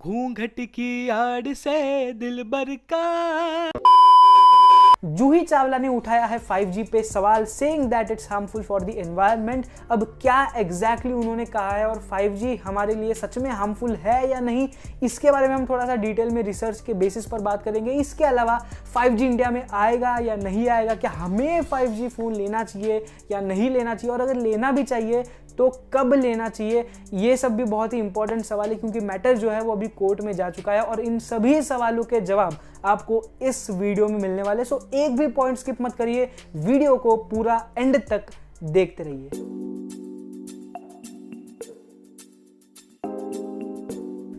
घूंघट की आड़ से दिलबर का। जूही चावला ने उठाया है 5G पे सवाल, saying that it's harmful for the environment. अब क्या एग्जैक्टली उन्होंने कहा है और 5G हमारे लिए सच में हार्मफुल है या नहीं, इसके बारे में हम थोड़ा सा डिटेल में रिसर्च के बेसिस पर बात करेंगे। इसके अलावा 5G इंडिया में आएगा या नहीं आएगा, क्या हमें 5G फ़ोन लेना चाहिए या नहीं लेना चाहिए, और अगर लेना भी चाहिए तो कब लेना चाहिए, ये सब भी बहुत ही इंपॉर्टेंट सवाल है क्योंकि मैटर जो है वो अभी कोर्ट में जा चुका है और इन सभी सवालों के जवाब आपको इस वीडियो में मिलने वाले। सो एक भी पॉइंट स्किप मत करिए, वीडियो को पूरा एंड तक देखते रहिए।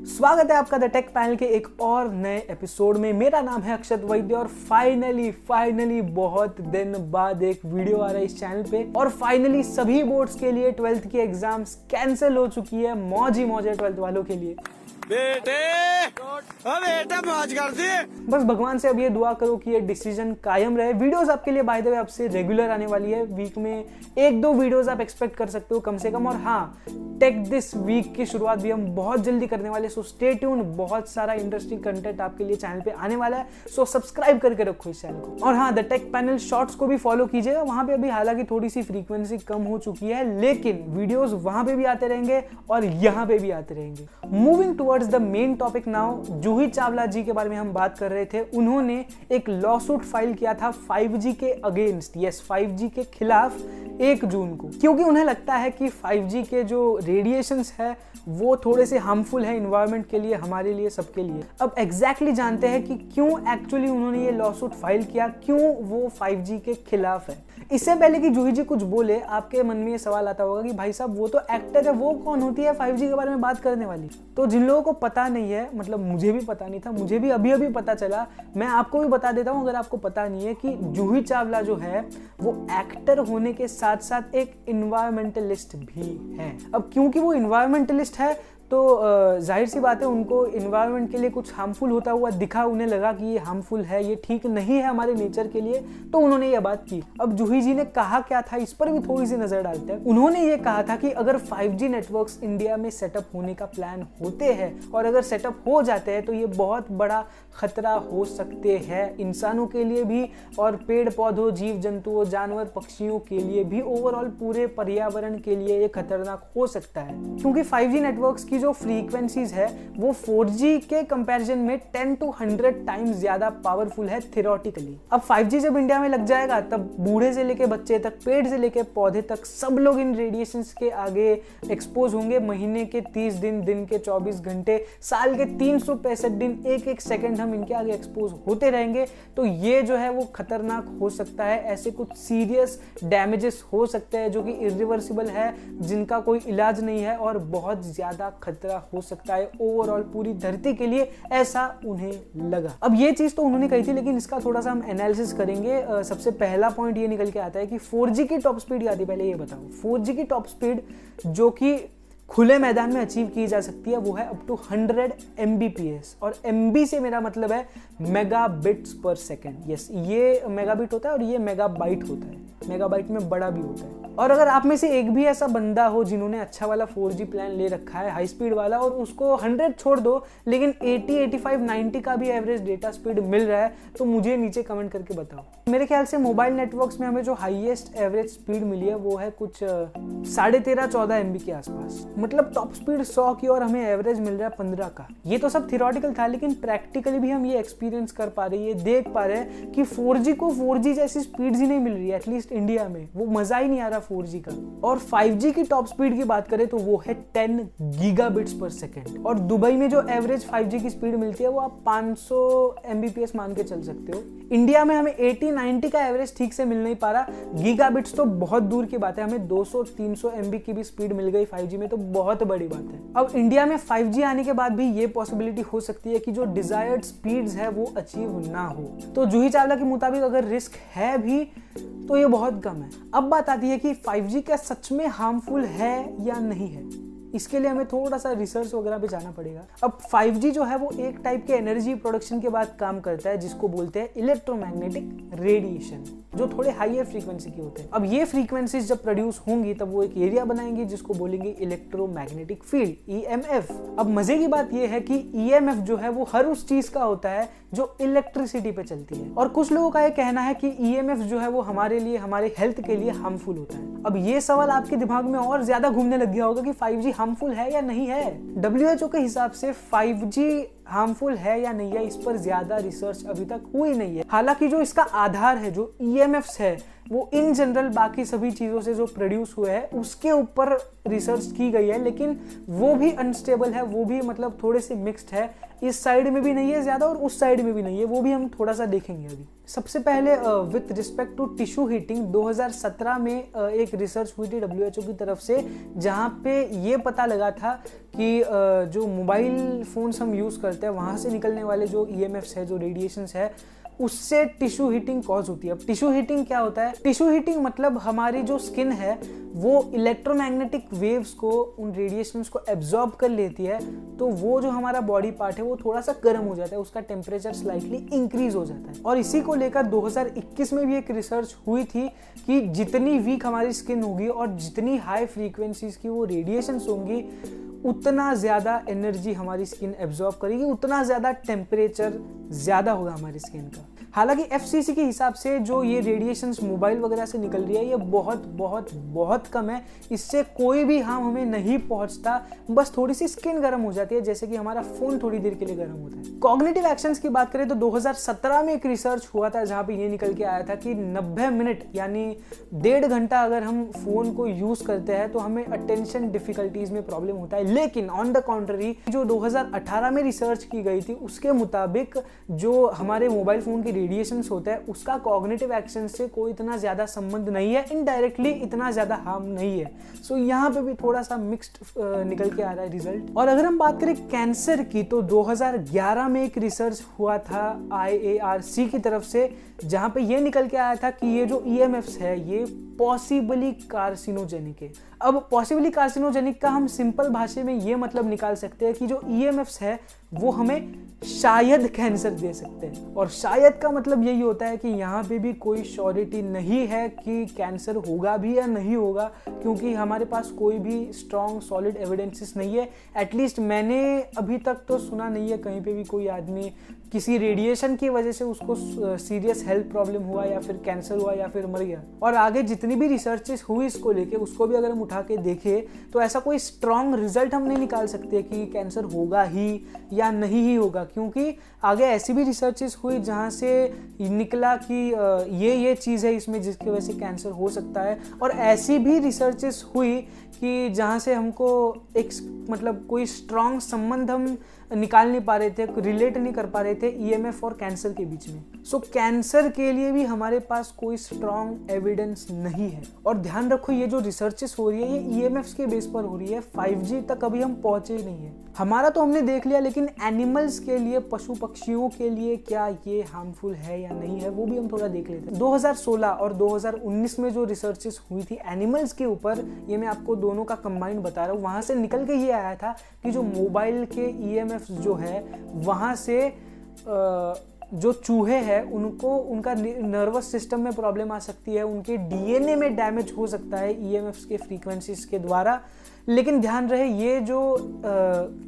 स्वागत है आपका द टेक पैनल के एक और नए एपिसोड में। मेरा नाम है अक्षत वैद्य और फाइनली बहुत दिन बाद एक वीडियो आ रहा है इस चैनल पे। और फाइनली सभी बोर्ड्स के लिए 12th की एग्जाम्स कैंसिल हो चुकी है। मौज ही मौज है 12th वालों के लिए। बेटा मौज कर दिए। बस भगवान से अब ये दुआ करो कि ये डिसीजन कायम रहे। वीडियोस आपके लिए बाय द वे आपसे रेगुलर आने वाली है, वीक में 1-2 वीडियोस आप एक्सपेक्ट कर सकते हो कम से कम। और हाँ, टेक दिस वीक की शुरुआत भी हम बहुत जल्दी करने वाले, सो स्टे ट्यून्ड। बहुत सारा इंटरेस्टिंग कंटेंट आपके लिए चैनल पे आने वाला है, सो सब्सक्राइब करके रखो इस चैनल को। और हाँ, द टेक पैनल शॉर्ट्स को भी फॉलो कीजिएगा। वहां पे अभी हालांकि थोड़ी सी फ्रीक्वेंसी कम हो चुकी है, लेकिन वीडियोस वहां पे भी आते रहेंगे और यहाँ पे भी आते रहेंगे। Moving towards the main topic now, Juhi Chawla ji के बारे में हम बात कर रहे थे। उन्होंने एक लॉसूट फाइल किया था 5G के अगेंस्ट, यस 5G के खिलाफ 1 जून को, क्योंकि उन्हें लगता है कि 5G के जो रेडिएशंस है वो थोड़े से हार्मफुल है इन्वायरमेंट के लिए, हमारे लिए, सबके लिए। अब एग्जैक्टली जानते हैं कि क्यों एक्चुअली उन्होंने ये लॉसूट फाइल किया, क्यों वो 5G के खिलाफ है। इससे पहले कि जूही जी कुछ बोले, आपके मन में ये सवाल आता होगा कि भाई साहब वो तो एक्टर है, वो कौन होती है 5G के बारे में बात करने वाली। तो जिन लोगों को पता नहीं है, मतलब मुझे भी पता नहीं था, मुझे भी अभी पता चला, मैं आपको भी बता देता हूँ अगर आपको पता नहीं है, कि जूही चावला जो है वो एक्टर होने के साथ साथ एक इन्वायरमेंटलिस्ट भी है। अब क्योंकि वो इन्वायरमेंटलिस्ट है तो जाहिर सी बात है उनको इन्वायरमेंट के लिए कुछ हार्मफुल होता हुआ दिखा, उन्हें लगा कि ये हार्मफुल है, ये ठीक नहीं है हमारे नेचर के लिए, तो उन्होंने ये बात की। अब जूही जी ने कहा क्या था इस पर भी थोड़ी सी नजर डालते हैं। उन्होंने ये कहा था कि अगर 5G नेटवर्क्स इंडिया में सेटअप होने का प्लान होते हैं और अगर सेटअप हो जाते हैं तो ये बहुत बड़ा खतरा हो सकते हैं इंसानों के लिए भी और पेड़ पौधों, जीव जंतुओं, जानवर पक्षियों के लिए भी, ओवरऑल पूरे पर्यावरण के लिए ये खतरनाक हो सकता है। क्योंकि 5G नेटवर्क्स की जो फ्रीक्वेंसीज है वो 4G के कंपैरिजन में 10 to 100 टाइम्स ज्यादा पावरफुल है थियोरेटिकली। अब 5G जब इंडिया में लग जाएगा तब बूढ़े से लेके बच्चे तक, पेड़ से लेके पौधे तक सब लोग इन रेडिएशंस के आगे एक्सपोज होंगे। महीने के 30 दिन, दिन के 24 घंटे, साल के 365 दिन, एक सेकंड हम इनके आगे एक्सपोज होते रहेंगे। तो ये जो है वो खतरनाक हो सकता है। ऐसे कुछ सीरियस डैमेजेस हो सकते हैं जो कि इरिवर्सिबल है, जिनका कोई इलाज नहीं है और बहुत ज्यादा खतरा हो सकता है ओवरऑल पूरी धरती के लिए, ऐसा उन्हें लगा। अब ये चीज तो उन्होंने कही थी, लेकिन इसका थोड़ा सा हम एनालिसिस करेंगे। सबसे पहला पॉइंट ये निकल के आता है कि 4G की टॉप स्पीड क्या थी, पहले ये बताओ। 4G की टॉप स्पीड जो कि खुले मैदान में अचीव की जा सकती है वो है अप टू 100 Mbps, और MB से मेरा मतलब है मेगाबिट्स पर सेकेंड। यस, ये मेगाबिट होता है और ये मेगाबाइट होता है, मेगाबाइट में बड़ा भी होता है। और अगर आप में से एक भी ऐसा बंदा हो जिन्होंने अच्छा वाला 4G प्लान ले रखा है, हाई स्पीड वाला, और उसको 100 छोड़ दो लेकिन 80, 85, 90 का भी एवरेज डेटा स्पीड मिल रहा है, तो मुझे नीचे कमेंट करके बताओ। मेरे ख्याल से मोबाइल नेटवर्क्स में हमें जो हाईएस्ट एवरेज स्पीड मिली है वो है कुछ 13.5-14 MB के आसपास। मतलब टॉप स्पीड 100 की और हमें एवरेज मिल रहा है 15 का। ये तो सब थियोरेटिकल था, लेकिन प्रैक्टिकली भी हम ये एक्सपीरियंस कर पा रहे हैं, ये देख पा रहे हैं कि 4G को 4G जैसी स्पीड्स ही नहीं मिल रही है, एटलीस्ट इंडिया में वो मजा ही नहीं आ रहा 4G का। और 5G की टॉप स्पीड की बात करें तो वो है 10 गीगाबिट्स पर सेकेंड। और दुबई में जो एवरेज 5G की स्पीड मिलती है वो आप 500 Mbps मान के चल सकते हो। इंडिया में हमें 80-90 का एवरेज ठीक से मिल नहीं पा रहा, गीगाबिट्स तो बहुत दूर की बात है, हमें 200-300 MB की भी स्पीड मिल गई 5G में, तो बहुत बड़ी बात है। अब इंडिया में 5G आने के बाद भी ये पॉसिबिलिटी हो सकती है कि जो डिजायर्ड स्पीड्स है वो अचीव ना हो। तो जूही चावला के मुताबिक अगर रिस्क है भी तो ये बहुत कम है। अब बात आती है कि 5G क्या सच में हार्मफुल है या नहीं है। इसके लिए हमें थोड़ा सा रिसर्च वगैरह पे जाना पड़ेगा। अब 5G जो है वो एक टाइप के एनर्जी प्रोडक्शन के बाद काम करता है, जिसको बोलते हैं इलेक्ट्रोमैग्नेटिक रेडिएशन, जो थोड़े हाईयर फ्रीक्वेंसी के होते हैं। अब ये फ्रीक्वेंसीज जब प्रोड्यूस होंगी तब वो एक एरिया बनाएंगे जिसको बोलेंगे इलेक्ट्रोमैग्नेटिक फील्ड, EMF। अब मजे की बात ये है कि EMF जो है वो हर उस चीज का होता है जो इलेक्ट्रिसिटी पे चलती है, और कुछ लोगों का ये कहना है कि EMF जो है वो हमारे लिए, हमारे हेल्थ के लिए हार्मफुल होता है। अब ये सवाल आपके दिमाग में और ज्यादा घूमने लग गया होगा कि 5G हार्मफुल है या नहीं है। WHO के हिसाब से 5G हार्मफुल है या नहीं है, इस पर ज्यादा रिसर्च अभी तक हुई नहीं है। हालांकि जो इसका आधार है, जो EMFs है, वो इन जनरल बाकी सभी चीजों से जो प्रोड्यूस हुए हैं उसके ऊपर रिसर्च की गई है, लेकिन वो भी अनस्टेबल है, वो भी मतलब थोड़े से मिक्स्ड है। इस साइड में भी नहीं है ज्यादा और उस साइड में भी नहीं है, वो भी हम थोड़ा सा देखेंगे अभी। सबसे पहले with respect to tissue heating 2017 में एक रिसर्च हुई थी WHO की तरफ से, जहाँ पे ये पता लगा था कि जो मोबाइल फोन्स हम यूज करते हैं वहां से निकलने वाले जो EMFs है, जो रेडिएशंस है, उससे टिश्यू हीटिंग कॉज होती है। अब टिश्यू हीटिंग क्या होता है? टिश्यू हीटिंग मतलब हमारी जो स्किन है वो इलेक्ट्रोमैग्नेटिक वेव्स को, उन रेडिएशंस को एब्जॉर्ब कर लेती है, तो वो जो हमारा बॉडी पार्ट है वो थोड़ा सा गर्म हो जाता है, उसका टेम्परेचर स्लाइटली इंक्रीज हो जाता है। और इसी को लेकर 2021 में भी एक रिसर्च हुई थी कि जितनी वीक हमारी स्किन होगी और जितनी हाई फ्रीक्वेंसीज की वो रेडिएशंस होंगी, उतना ज़्यादा एनर्जी हमारी स्किन एब्जॉर्ब करेगी, उतना ज़्यादा टेम्परेचर ज़्यादा होगा हमारी स्किन का। हालांकि FCC के हिसाब से जो ये रेडिएशंस मोबाइल वगैरह से निकल रही है ये बहुत बहुत बहुत कम है, इससे कोई भी हार्म हमें नहीं पहुंचता, बस थोड़ी सी स्किन गर्म हो जाती है, जैसे कि हमारा फोन थोड़ी देर के लिए गर्म होता है। कॉग्निटिव एक्शंस की बात करें तो 2017 में एक रिसर्च हुआ था जहाँ पे ये निकल के आया था कि 90 मिनट यानी 1.5 घंटा अगर हम फोन को यूज करते हैं तो हमें अटेंशन डिफिकल्टीज में प्रॉब्लम होता है। लेकिन ऑन द कॉन्ट्ररी जो 2018 में रिसर्च की गई थी उसके मुताबिक जो हमारे मोबाइल फोन की रेडिएशंस होता है उसका कॉग्निटिव एक्शन से कोई इतना ज्यादा संबंध नहीं है, इनडायरेक्टली इतना ज्यादा हार्म नहीं है। सो यहाँ पे भी थोड़ा सा मिक्स्ड निकल के आ रहा है रिजल्ट। और अगर हम बात करें कैंसर की तो 2011 में एक रिसर्च हुआ था IARC की तरफ से, जहां पे ये निकल के आया था कि ये जो EMFs है ये पॉसिबली कार्सिनोजेनिक है। अब पॉसिबली कार्सिनोजेनिक का हम सिंपल भाषा में ये मतलब निकाल सकते हैं कि जो EMFs है वो हमें शायद कैंसर दे सकते हैं, और शायद का मतलब यही होता है कि यहाँ पे भी कोई श्योरिटी नहीं है कि कैंसर होगा भी या नहीं होगा, क्योंकि हमारे पास कोई भी स्ट्रॉन्ग सॉलिड एविडेंसेस नहीं है। एटलीस्ट मैंने अभी तक तो सुना नहीं है कहीं पे भी कोई आदमी किसी रेडिएशन की वजह से उसको सीरियस हेल्थ प्रॉब्लम हुआ या फिर कैंसर हुआ या फिर मर गया। और आगे जितनी भी रिसर्चेस हुई इसको लेके उसको भी अगर हम उठा के देखें तो ऐसा कोई स्ट्रॉन्ग रिजल्ट हम नहीं निकाल सकते कि कैंसर होगा ही या नहीं ही होगा, क्योंकि आगे ऐसी भी रिसर्चेस हुई जहाँ से निकला कि ये चीज़ है इसमें जिसकी वजह से कैंसर हो सकता है, और ऐसी भी रिसर्चेस हुई कि जहाँ से हमको एक मतलब कोई स्ट्रॉन्ग संबंध हम निकाल नहीं पा रहे थे, रिलेट नहीं कर पा रहे थे EMF और कैंसर के बीच में। सो कैंसर के लिए भी हमारे पास कोई स्ट्रॉन्ग एविडेंस नहीं है। और ध्यान रखो ये जो रिसर्चेस हो रही है ये EMFs के बेस पर हो रही है, 5G तक अभी हम पहुंचे ही नहीं है। हमारा तो हमने देख लिया, लेकिन एनिमल्स के लिए, पशु पक्षियों के लिए क्या ये हार्मफुल है या नहीं है वो भी हम थोड़ा देख लेते हैं। 2016 और 2019 में जो रिसर्चेस हुई थी एनिमल्स के ऊपर, ये मैं आपको दोनों का कंबाइंड बता रहा हूँ, वहां से निकल के ये आया था कि जो मोबाइल के EMFs जो है वहां से जो चूहे हैं उनको उनका नर्वस सिस्टम में प्रॉब्लम आ सकती है, उनके DNA में डैमेज हो सकता है EMFs के फ्रीक्वेंसीज के द्वारा। लेकिन ध्यान रहे ये जो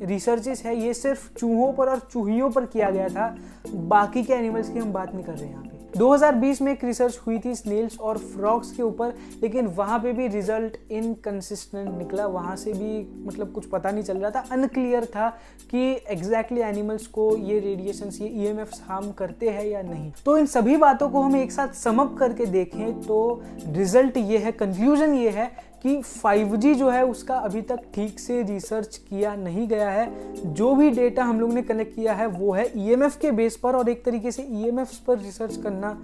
रिसर्चेस है ये सिर्फ चूहों पर और चूहियों पर किया गया था, बाकी के एनिमल्स की हम बात नहीं कर रहे हैं यहाँ पे। 2020 में एक रिसर्च हुई थी स्नेल्स और फ्रॉग्स के ऊपर, लेकिन वहाँ पे भी रिजल्ट इनकंसिस्टेंट निकला, वहाँ से भी मतलब कुछ पता नहीं चल रहा था, अनक्लियर था कि एग्जैक्टली एनिमल्स को ये रेडिएशंस, ये EMFs हार्म करते हैं या नहीं। तो इन सभी बातों को हम एक साथ सम अप करके देखें तो रिजल्ट ये है, कंक्लूजन ये है कि 5G जो है उसका अभी तक ठीक से रिसर्च किया नहीं गया है। जो भी डेटा हम लोग ने कलेक्ट किया है वो है EMF के बेस पर, और एक तरीके से EMFs पर रिसर्च करना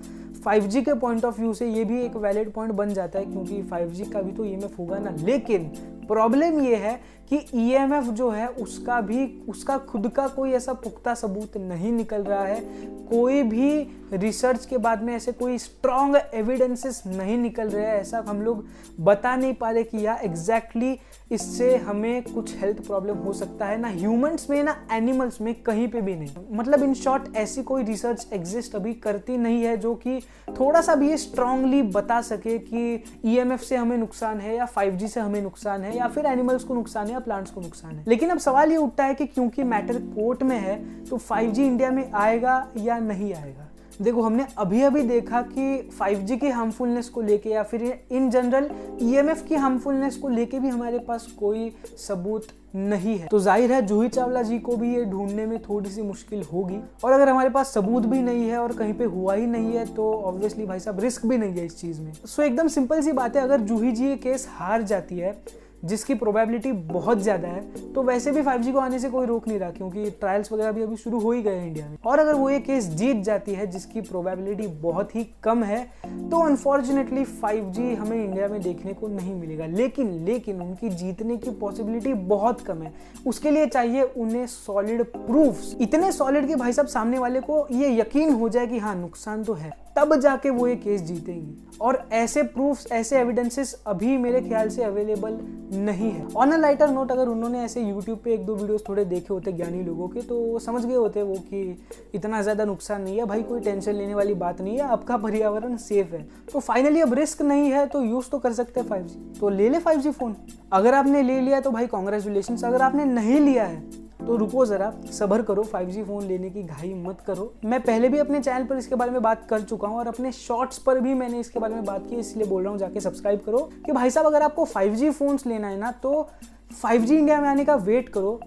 5G के पॉइंट ऑफ व्यू से ये भी एक वैलिड पॉइंट बन जाता है, क्योंकि 5G का भी तो EMF होगा ना। लेकिन प्रॉब्लम ये है कि EMF जो है उसका खुद का कोई ऐसा पुख्ता सबूत नहीं निकल रहा है, कोई भी रिसर्च के बाद में ऐसे कोई स्ट्रॉन्ग एविडेंसेस नहीं निकल रहे हैं, ऐसा हम लोग बता नहीं पा रहे कि या एग्जैक्टली इससे हमें कुछ हेल्थ प्रॉब्लम हो सकता है, ना ह्यूमंस में ना एनिमल्स में, कहीं पे भी नहीं। मतलब इन शॉर्ट ऐसी कोई रिसर्च एग्जिस्ट अभी करती नहीं है जो कि थोड़ा सा भी ये स्ट्रांगली बता सके कि EMF से हमें नुकसान है या 5G से हमें नुकसान है या फिर एनिमल्स को नुकसान है या प्लांट्स को नुकसान है। लेकिन अब सवाल ये उठता है कि क्योंकि मैटर कोर्ट में है तो 5G इंडिया में आएगा या नहीं आएगा। देखो, हमने अभी देखा कि 5G की हार्मफुलनेस को लेके या फिर इन जनरल EMF की हार्मफुलनेस को लेके भी हमारे पास कोई सबूत नहीं है। तो जाहिर है जूही चावला जी को भी ये ढूंढने में थोड़ी सी मुश्किल होगी, और अगर हमारे पास सबूत भी नहीं है और कहीं पे हुआ ही नहीं है तो ऑब्वियसली भाई साहब रिस्क भी नहीं है इस चीज़ में। सो एकदम सिंपल सी बात है, अगर जूही जी ये केस हार जाती है जिसकी प्रोबेबिलिटी बहुत ज़्यादा है, तो वैसे भी 5G को आने से कोई रोक नहीं रहा क्योंकि ट्रायल्स वगैरह भी अभी शुरू हो ही गए हैं इंडिया में। और अगर वो ये केस जीत जाती है जिसकी प्रोबेबिलिटी बहुत ही कम है, तो अनफॉर्चुनेटली 5G हमें इंडिया में देखने को नहीं मिलेगा। लेकिन उनकी जीतने की पॉसिबिलिटी बहुत कम है। उसके लिए चाहिए उन्हें सॉलिड प्रूफ्स, इतने सॉलिड कि भाई साहब सामने वाले को ये यकीन हो जाए कि हाँ नुकसान तो है, तब जाके वो ये केस जीतेंगी। और ऐसे प्रूफ्स, ऐसे एविडेंसेस अभी मेरे ख्याल से अवेलेबल नहीं है। ऑन अ लाइटर नोट, अगर उन्होंने ऐसे यूट्यूब पे 1-2 वीडियोस थोड़े देखे होते ज्ञानी लोगों के, तो वो समझ गए होते वो कि इतना ज़्यादा नुकसान नहीं है भाई, कोई टेंशन लेने वाली बात नहीं है, आपका पर्यावरण सेफ है। तो फाइनली अब रिस्क नहीं है तो यूज़ तो कर सकते हैं 5G, तो ले ले 5G फ़ोन। अगर आपने ले लिया तो भाई कॉन्ग्रेचुलेशन, अगर आपने नहीं लिया है तो रुको ज़रा, सब्र करो, 5G फ़ोन लेने की घाई मत करो। मैं पहले भी अपने चैनल पर इसके बारे में बात कर चुका हूँ और अपने शॉर्ट्स पर भी मैंने इसके बारे में बात की, इसलिए बोल रहा हूँ जाके सब्सक्राइब करो कि भाई साहब अगर आपको 5G फ़ोन्स लेना है ना तो 5G इंडिया में आने का वेट करो,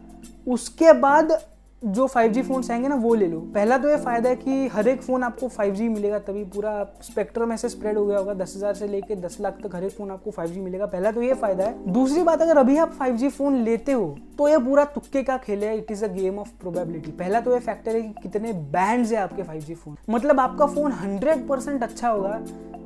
उसके बाद जो 5G फ़ोन्स आएंगे ना वो ले लो। पहला तो ये फ़ायदा है कि हर एक फ़ोन आपको 5G मिलेगा, तभी पूरा स्पेक्ट्रम ऐसे स्प्रेड हो गया होगा, 10,000 से लेके 10 लाख तक हर एक फ़ोन आपको 5G मिलेगा। पहला तो ये फ़ायदा है। दूसरी बात, अगर अभी आप 5G फ़ोन लेते हो तो ये पूरा तुक्के का खेल है, it is a game of probability. पहला तो ये फैक्टर है कि कितने बैंड्स है आपके 5G फ़ोन, मतलब आपका फ़ोन 100% अच्छा होगा,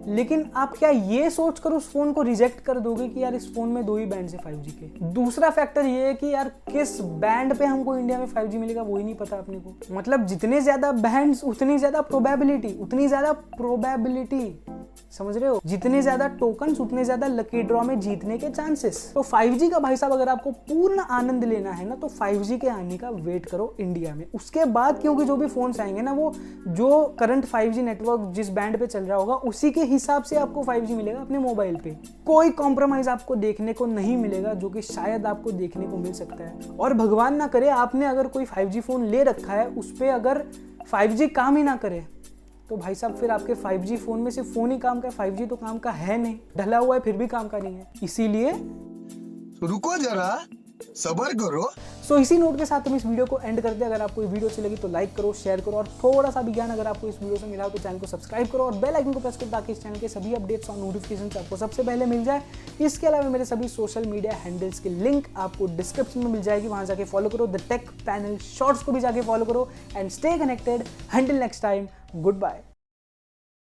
लेकिन आप क्या ये सोचकर उस फोन को रिजेक्ट कर दोगे कि यार इस फोन में 2 ही बैंड्स है 5G के। दूसरा फैक्टर ये है कि यार किस बैंड पे हमको इंडिया में 5G मिलेगा वो ही नहीं पता अपने को। मतलब जितने ज्यादा बैंड्स उतनी ज्यादा प्रोबेबिलिटी, समझ रहे हो, जितने ज्यादा टोकन्स उतने ज्यादा लकी ड्रॉ में जीतने के चांसेस। तो 5G का भाई साहब अगर आपको पूर्ण आनंद लेना है ना तो 5G के आने का वेट करो इंडिया में। उसके बाद क्योंकि जो भी फोन्स आएंगे ना वो जो करंट 5G नेटवर्क जिस बैंड पे चल रहा होगा उसी के हिसाब से आपको 5G मिलेगा अपने मोबाइल पे। कोई कॉम्प्रोमाइज आपको देखने को नहीं मिलेगा, जो कि शायद आपको देखने को मिल सकता है। और भगवान ना करे आपने अगर कोई 5G फोन ले रखा है उस पर अगर 5G काम ही ना करे तो भाई साहब फिर आपके 5G फोन में सिर्फ फोन ही काम का है, 5G तो काम का है नहीं, ढला हुआ है फिर भी काम का नहीं है। इसीलिए रुको जरा, सब्र करो। सो इसी नोट के साथ हम इस वीडियो को एंड करते हैं। अगर आपको ये वीडियो अच्छी लगी तो लाइक करो, शेयर करो, और थोड़ा सा भी ज्ञान अगर आपको इस वीडियो से मिला हो तो चैनल को सब्सक्राइब करो और बेल आइकन को प्रेस करो ताकि इस चैनल के सभी अपडेट्स और नोटिफिकेशन आपको सबसे पहले मिल जाए। इसके अलावा मेरे सभी सोशल मीडिया हैंडल्स की लिंक आपको डिस्क्रिप्शन में मिल जाएगी, वहां जाके फॉलो करो। द टेक पैनल शॉर्ट्स को भी जाके फॉलो करो and stay connected. Until next time, good bye.